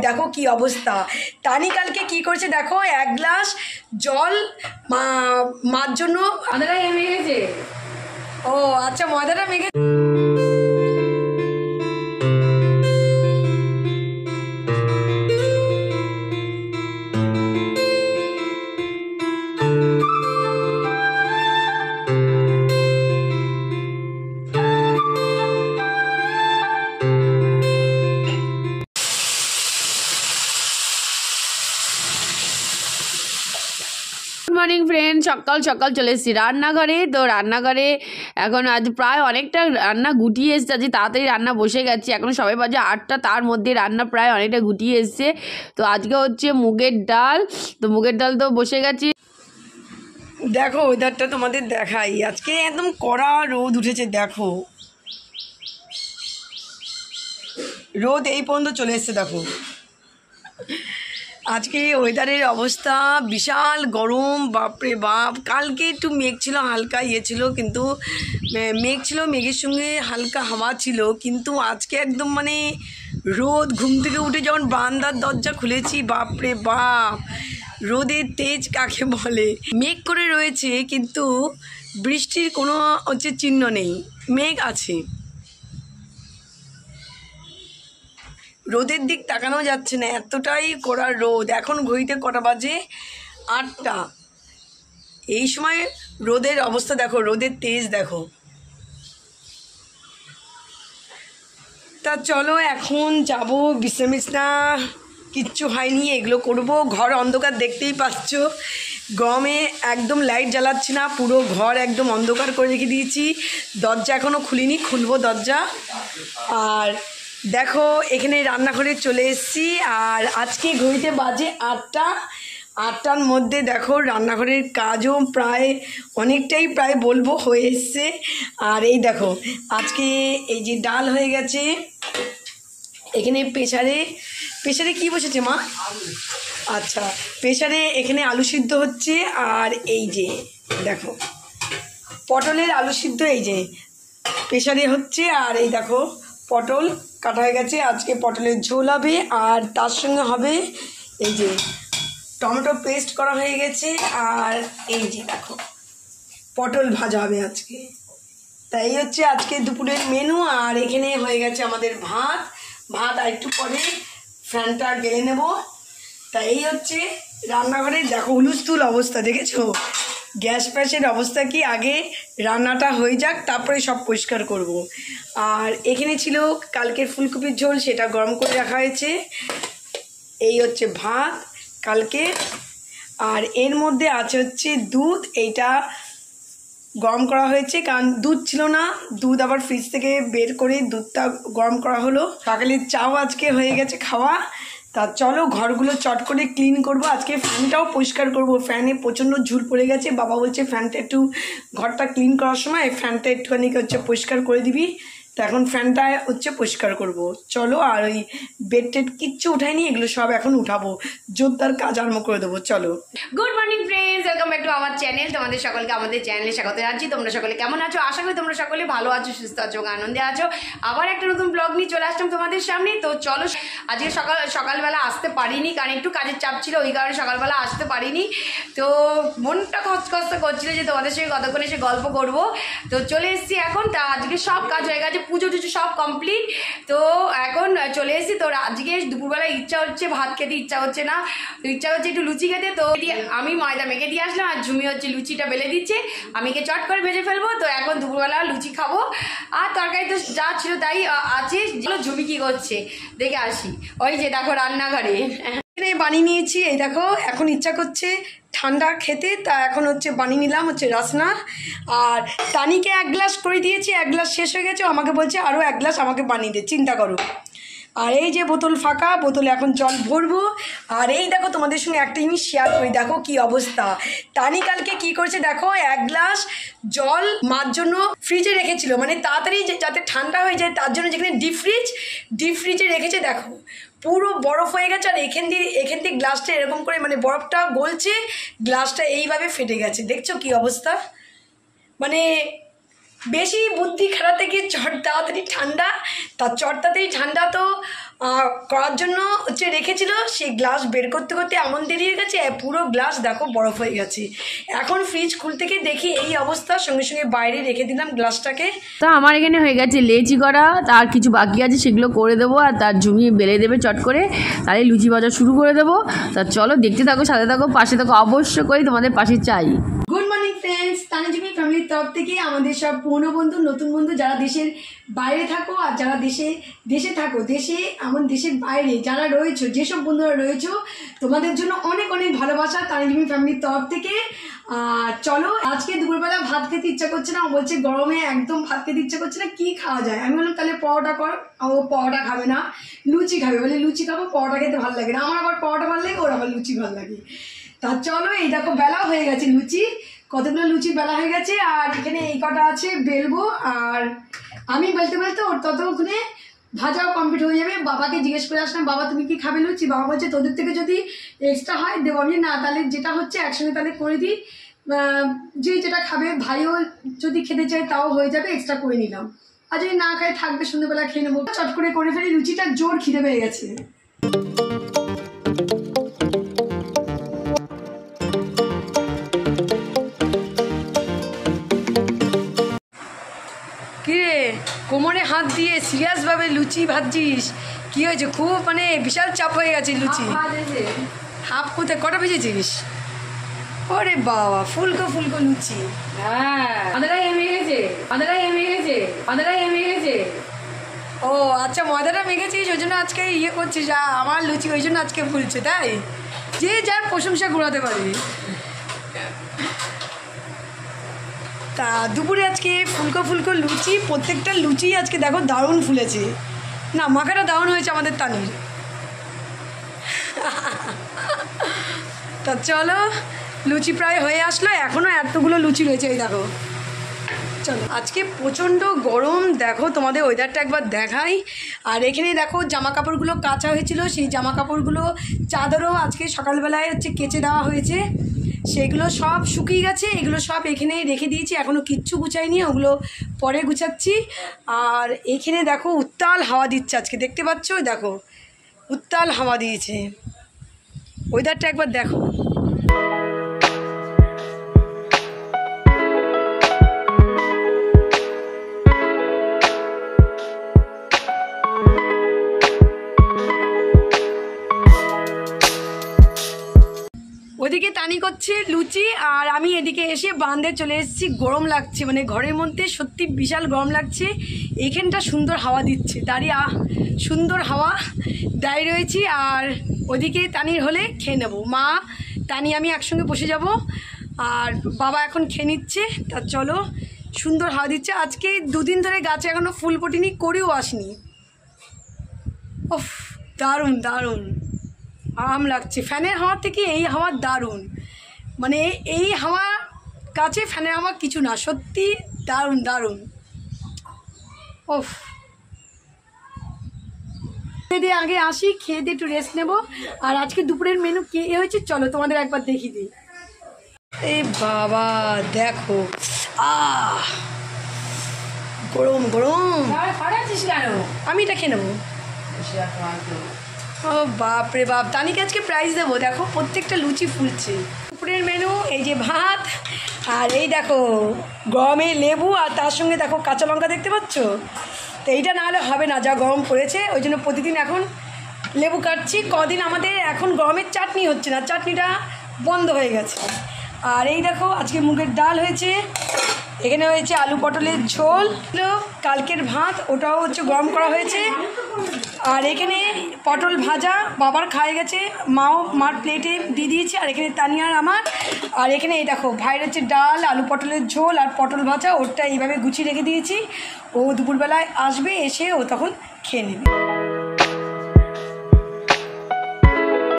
দেখো কি অবস্থা। তানি কালকে কি করেছে দেখো, এক গ্লাস জল মার জন্য ময়দাটা মেখেছে। ও আচ্ছা, ময়দাটা মেখে মর্নিং ফ্রেন্ড, সকাল সকাল চলে এসেছি রান্নাঘরে। তো রান্নাঘরে এখন আজ প্রায় অনেকটা রান্না গুটিয়ে এসছে, আজ তাড়াতাড়ি রান্না বসে গেছি। এখন সবাই বাজে 8টা, তার মধ্যে রান্না প্রায় অনেকটা গুটিয়ে এসছে। তো আজকে হচ্ছে মুগের ডাল, তো মুগের ডাল তো বসে গেছি। দেখো ওয়েদারটা তোমাদের দেখাই, আজকে একদম কড়া রোদ উঠেছে। দেখো রোদ এই পর্যন্ত চলে এসছে। দেখো আজকে ওয়েদারের অবস্থা বিশাল গরম, বাপরে বাপ। কালকে একটু মেঘ ছিল, হালকা ইয়ে ছিল, কিন্তু মেঘ ছিল, মেঘের সঙ্গে হালকা হাওয়া ছিল, কিন্তু আজকে একদম মানে রোদ। ঘুম থেকে উঠে যখন বারান্দার দরজা খুলেছি, বাপরে বাপ, রোদের তেজ কাকে বলে। মেঘ করে রয়েছে কিন্তু বৃষ্টির কোনো হচ্ছে চিহ্ন নেই, মেঘ আছে। রোদের দিক তাকানো যাচ্ছে না, এতটাই কড়া রোদ। এখন ঘড়িতে কটা বাজে? 8টা। এই সময় রোদের অবস্থা দেখো, রোদের তেজ দেখো। তা চলো এখন যাব বিছনা কিচ্ছু হয়নি, এগুলো করব। ঘর অন্ধকার, দেখতেই পাচ্ছ, গরমে একদম লাইট জ্বালাচ্ছি না, পুরো ঘর একদম অন্ধকার করে রেখে দিয়েছি। দরজা এখনও খুলিনি, খুলবো দরজা। আর দেখো এখানে রান্নাঘরে চলে এসেছি, আর আজকে ঘড়িতে বাজে 8টা। 8টার মধ্যে দেখো রান্নাঘরের কাজও প্রায় অনেকটাই, প্রায় বলবো হয়ে এসছে। আর এই দেখো আজকে এই যে ডাল হয়ে গেছে, এখানে প্রেসারে কি বসেছে মা? আচ্ছা, প্রেসারে এখানে আলু সিদ্ধ হচ্ছে। আর এই যে দেখো পটলের আলু সিদ্ধ, এই যে প্রেসারে হচ্ছে। আর এই দেখো পটল কাটা হয়ে গেছে, আজকে পটলের ঝোল হবে। আর তার সঙ্গে হবে এই যে টমেটো পেস্ট করা হয়ে গেছে। আর এই যে দেখো পটল ভাজা হবে আজকে। তাই হচ্ছে আজকে দুপুরের মেনু। আর এখানে হয়ে গেছে আমাদের ভাত। আর একটু পরে ফ্যানটা গেলে নেব। তাই এই হচ্ছে রান্নাঘরে। দেখো হুলস্থুল অবস্থা, দেখেছো গ্যাস ফ্যাসের অবস্থা কি। আগে রান্নাটা হয়ে যাক, তারপরে সব পরিষ্কার করব। আর এখানে ছিল কালকের ফুলকপির ঝোল, সেটা গরম করে রাখা হয়েছে। এই হচ্ছে ভাত কালকে। আর এর মধ্যে আছে হচ্ছে দুধ, এইটা গরম করা হয়েছে, কারণ দুধ ছিল না, দুধ আবার ফ্রিজ থেকে বের করে দুধটা গরম করা হলো। সকালের চাও আজকে হয়ে গেছে খাওয়া। তা চলো ঘরগুলো চট করে ক্লিন করব। আজকে ফ্যানটাও পরিষ্কার করব, ফ্যানে প্রচণ্ড ঝুল পড়ে গেছে। বাবা বলছে ফ্যানটা একটু, ঘরটা ক্লিন করার সময় ফ্যানটা একটুখানি হচ্ছে পরিষ্কার করে দিবি। তো এখন ফ্যানটা হচ্ছে পরিষ্কার করব। চলো, আর ওই বেড টেড কিচ্ছু উঠাইনি, এগুলো সব এখন উঠাবো, জোরদার কাজ আরম্ভ করে দেবো। চলো। Good morning friends, welcome back to আমার চ্যানেল। তোমাদের সকলকে আমাদের চ্যানেলে স্বাগত জানাচ্ছি। তোমরা সকলে কেমন আছো? আশা করি তোমরা সকলে ভালো আছো, সুস্থ আছো, আনন্দে আছো। আবার একটা নতুন ব্লগ নিয়ে চলে আসলাম তোমাদের সামনে। তো চলো, আজকে সকালবেলা আসতে পারিনি, কারণ একটু কাজের চাপ ছিল, ওই কারণে সকালবেলা আসতে পারিনি। তো মনটা খচখচ করছিল যে তোমাদের সঙ্গে কতক্ষণ এসে গল্প করব। তো চলে এসেছি এখন। তা আজকে সব কাজ হয়ে গেছে, পুজো টুজো সব কমপ্লিট। তো এখন চলে এসেছি। তো আজকে দুপুরবেলা ইচ্ছা হচ্ছে ভাত খেতে, ইচ্ছা হচ্ছে না, তো ইচ্ছা হচ্ছে একটু লুচি খেতে। তো আমি ময়দা মেখে দিয়ে আসলাম, আর ঝুমি হচ্ছে লুচিটা বেলে দিচ্ছে, আমি কে চট করে ভেজে ফেলবো। তো এখন দুপুরবেলা লুচি খাবো। আর তরকারি তো যা ছিল তাই আছে। ঝুমি কি করছে দেখে আসি। ওই যে দেখো রান্নাঘরে বানিয়ে নিয়েছি। এই দেখো এখন ইচ্ছা করছে ঠান্ডা খেতে, তা এখন হচ্ছে বানিয়ে নিলাম হচ্ছে রাসনা। আর তানিকে 1 গ্লাস করে দিয়েছি, 1 গ্লাস শেষ হয়ে গেছে, আমাকে বলছে আরও 1 গ্লাস আমাকে বানিয়ে দে, চিন্তা করো। আর এই যে বোতল ফাঁকা, বোতলে এখন জল ভরবো। আর এই দেখো তোমাদের সঙ্গে একটা জিনিস শেয়ার করি, দেখো কি অবস্থা। তানি কালকে কি করেছে দেখো, 1 গ্লাস জল মার জন্য ফ্রিজে রেখেছিল, মানে তাড়াতাড়ি যাতে ঠান্ডা হয়ে যায় তার জন্য, যেখানে ডিপ ফ্রিজে রেখেছে দেখো পুরো বরফ হয়ে গেছে। আর এখান থেকে গ্লাসটা এরকম করে মানে বরফটা গলছে, গ্লাসটা এইভাবে ফেটে গেছে। দেখছো কি অবস্থা, মানে বেশি বুদ্ধি খাটাতে গিয়ে চট তাড়াতাড়ি ঠান্ডা, তার চট তাড়াতাড়ি ঠান্ডা তো করার জন্য হচ্ছে রেখেছিল, সেই গ্লাস বের করতে করতে এমন দেরি হয়ে গেছে, পুরো গ্লাস দেখো বরফ হয়ে গেছে। এখন ফ্রিজ খুলতে গিয়ে দেখি এই অবস্থা, সঙ্গে সঙ্গে বাইরে রেখে দিলাম গ্লাসটাকে। তো আমার এখানে হয়ে গেছে লেচি করা, তার কিছু বাকি আছে সেগুলো করে দেবো, আর তার জমিয়ে বেলে দেবে চট করে, তাহলে লুচি ভাজা শুরু করে দেবো। তা চলো দেখতে থাকো, সাথে থাকো, পাশে থাকো, অবশ্য করে তোমাদের পাশে চাই। গুড মর্নিং ফ্রেন্ডস, তানজিমি ফ্যামিলির তরফ থেকে আমাদের সব পুরনো বন্ধু, নতুন বন্ধু, যারা দেশের বাইরে থাকো আর যারা দেশে থাকো, দেশে এমন দেশের বাইরে যারা রয়েছো, যেসব বন্ধুরা রয়েছো, তোমাদের জন্য অনেক অনেক ভালোবাসা তানজিমি ফ্যামিলির তরফ থেকে। চলো, আজকে দুপুরবেলা ভাত খেতে ইচ্ছা করছে না, ও বলছে গরমে একদম ভাত খেতে ইচ্ছা করছে না, কি খাওয়া যায়? আমি বললাম তাহলে পরোটা কর। ও পরোটা খাবে না, লুচি খাবে, বলে লুচি খাবো, পরোটা খেতে ভালো লাগে না। আমার আবার পরোটা ভালো লাগে, ওর আবার লুচি ভালো লাগে। তা চলো, এই দেখো বেলা হয়ে গেছে লুচি, কতগুলো লুচি বেলা হয়ে গেছে, আর এখানে এই কটা আছে বেলবো। আর আমি বলতে বলতে ওর ততক্ষণে ভাজাও কমপ্লিট হয়ে যাবে। বাবাকে জিজ্ঞেস করে আসলাম, বাবা তুমি কি খাবে লুচি? বাবা বলছে তোদের থেকে যদি এক্সট্রা হয় দেবো। আমি না, তাহলে যেটা হচ্ছে একসঙ্গে তাহলে করে দিই, যে যেটা খাবে, ভাইও যদি খেতে চায় তাও হয়ে যাবে, এক্সট্রা করে নিলাম। আর যদি না খায় থাকবে, সন্ধ্যেবেলা খেয়ে নেবো। চট করে ফেলি লুচিটা, জোর খিদে পেয়ে গেছে। কিরে কোমরে হাত দিয়ে সিরিয়াসভাবে লুচি ভাজছিস, কি হয়েছে? খুব মানে বিশাল চাপ হয়ে গেছে লুচি। হাফ কোথায়, কটা ভেজেছিস? ওরে বাবা, ফুলকো লুচি। ও আচ্ছা, ময়দাটা মেখেছিস ওই জন্য আজকে ইয়ে করছিস, আমার লুচি ওই জন্য আজকে ফুলছে, তাই? যে যার প্রশংসা ঘোরাতে পারে। তা দুপুরে আজকে ফুলকো লুচি, প্রত্যেকটা লুচি আজকে দেখো দারুণ ফুলেছে। না, মাখাটা দারুণ হয়েছে আমাদের তানির। তা চলো, লুচি প্রায় হয়ে আসলো, এখনও এতগুলো লুচি রয়েছে, এই দেখো। চলো, আজকে প্রচণ্ড গরম, দেখো তোমাদের ওয়েদারটা একবার দেখাই। আর এখানে দেখো জামা কাপড়গুলো কাচা হয়েছিল, সেই জামা কাপড়গুলো চাদরও আজকে সকালবেলায় হচ্ছে কেচে দেওয়া হয়েছে, সেগুলো সব শুকিয়ে গেছে। এগুলো সব এখানে রেখে দিয়েছি, এখনও কিচ্ছু গুছাইনি, ওগুলো পরে গুছাচ্ছি। আর এখানে দেখো উত্তাল হাওয়া দিচ্ছে আজকে, দেখতে পাচ্ছ? দেখো উত্তাল হাওয়া দিয়েছে, ওয়েদারটা একবার দেখো। ওদিকে তানি করছে লুচি, আর আমি এদিকে এসে বারান্দায় চলে এসেছি। গরম লাগছে, মানে ঘরের মধ্যে সত্যি বিশাল গরম লাগছে। এইখানটা সুন্দর হাওয়া দিচ্ছে, দাঁড়িয়ে সুন্দর হাওয়া দাঁড়িয়ে রয়েছি। আর ওদিকে তানির হলে খেয়ে নেবো, মা তানি আমি একসঙ্গে বসে যাব। আর বাবা এখন খেয়ে নিচ্ছে। তা চলো, সুন্দর হাওয়া দিচ্ছে। আজকে দুদিন ধরে গাছে এখনও ফুল ফোটেনি, করেও আসনি। ওফ, দারুণ দারুণ আরাম লাগছে। ফ্যানের হাওয়ার থেকে এই হাওয়া দারুণ, মানে এই হাওয়া কাছে ফ্যানের হাওয়া কিছু না, সত্যি দারুণ দারুণ। ওফ, খেয়ে দিয়ে আগে আসি, খেয়ে দিয়ে একটু রেস্ট নেবো। আর আজকে দুপুরের মেনু কে হয়েছে চলো তোমাদের একবার দেখিয়ে দিই। এই বাবা দেখো, গরম গরম। আমি এটা খেয়ে নেবো। ও বাপ রে বাপ, তানিকে আজকে প্রাইজ দেবো। দেখো প্রত্যেকটা লুচি ফুলছে। দুপুরের মেনু এই যে ভাত, আর এই দেখো গরমে লেবু, আর তার সঙ্গে দেখো কাঁচা লঙ্কা, দেখতে পাচ্ছ? তো এইটা না হলে হবে না, যা গরম পড়েছে, ওই জন্য প্রতিদিন এখন লেবু কাটছি। কদিন আমাদের এখন গরমের চাটনি হচ্ছে না, চাটনিটা বন্ধ হয়ে গেছে। আর এই দেখো আজকে মুগের ডাল হয়েছে, এখানে হয়েছে আলু পটলের ঝোল, কালকের ভাত ওটাও হচ্ছে গরম করা হয়েছে। আর এখানে পটল ভাজা, বাবার খায় গেছে, মার প্লেটে দিয়ে দিয়েছে। আর এখানে তানিয়ার আমার। আর এখানে এই দেখো ভাইয়ের হচ্ছে ডাল, আলু পটলের ঝোল আর পটল ভাজা, ওটা এইভাবে গুছিয়ে রেখে দিয়েছি। ও দুপুরবেলায় আসবে, এসে ও তখন খেয়ে নেবে।